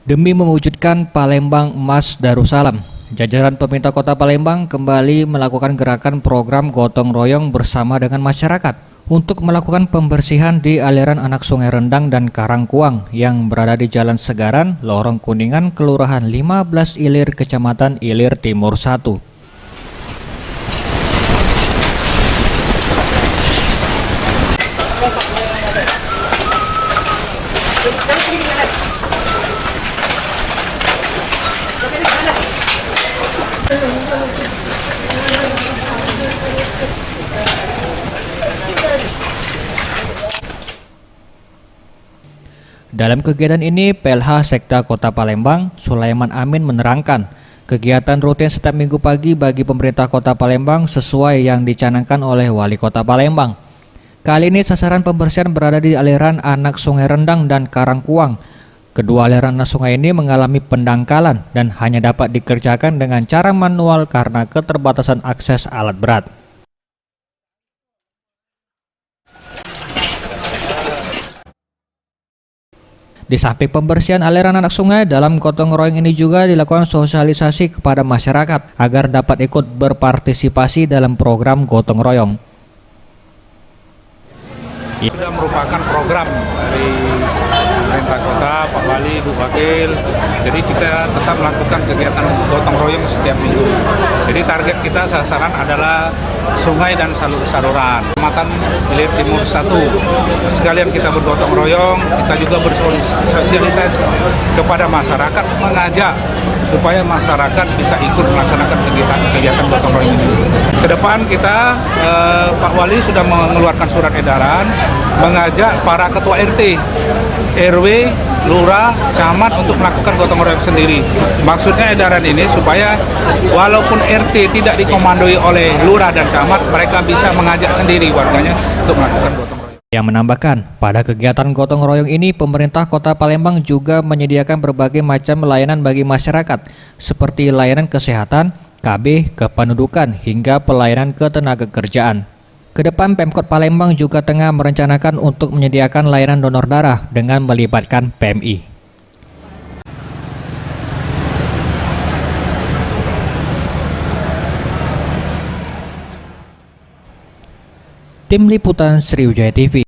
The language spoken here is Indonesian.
Demi mewujudkan Palembang Emas Darussalam, jajaran pemerintah Kota Palembang kembali melakukan gerakan program gotong royong bersama dengan masyarakat untuk melakukan pembersihan di aliran anak Sungai Rendang dan Karangkuang yang berada di Jalan Segaran, Lorong Kuningan, Kelurahan 15 Ilir, Kecamatan Ilir Timur 1. Dalam kegiatan ini, PLH Sekda Kota Palembang, Sulaiman Amin menerangkan, kegiatan rutin setiap minggu pagi bagi pemerintah Kota Palembang sesuai yang dicanangkan oleh Wali Kota Palembang. Kali ini sasaran pembersihan berada di aliran anak Sungai Rendang dan Karangkuang. Kedua aliran anak sungai ini mengalami pendangkalan dan hanya dapat dikerjakan dengan cara manual karena keterbatasan akses alat berat. Di samping pembersihan aliran anak sungai, dalam gotong royong ini juga dilakukan sosialisasi kepada masyarakat agar dapat ikut berpartisipasi dalam program gotong royong. Sudah merupakan program dari pemerintah kota, Pak Wali, Bu Wakil. Jadi kita tetap melakukan kegiatan gotong royong setiap minggu. Jadi target kita sasaran adalah sungai dan saluran. Kecamatan Ilir Timur 1. Sekalian kita bergotong royong, kita juga bersosialisasi kepada masyarakat, mengajak supaya masyarakat bisa ikut melaksanakan kegiatan gotong royong ini. Kedepan kita, Pak Wali sudah mengeluarkan surat edaran mengajak para ketua RT, RW, lurah, camat untuk melakukan gotong royong sendiri. Maksudnya edaran ini supaya walaupun RT tidak dikomandoi oleh lurah dan camat, mereka bisa mengajak sendiri warganya untuk melakukan gotong royong. Yang menambahkan, pada kegiatan gotong royong ini pemerintah Kota Palembang juga menyediakan berbagai macam layanan bagi masyarakat seperti layanan kesehatan, KB, kependudukan, hingga pelayanan ketenagakerjaan. Kedepan Pemkot Palembang juga tengah merencanakan untuk menyediakan layanan donor darah dengan melibatkan PMI. Tim Liputan Sriwijaya TV.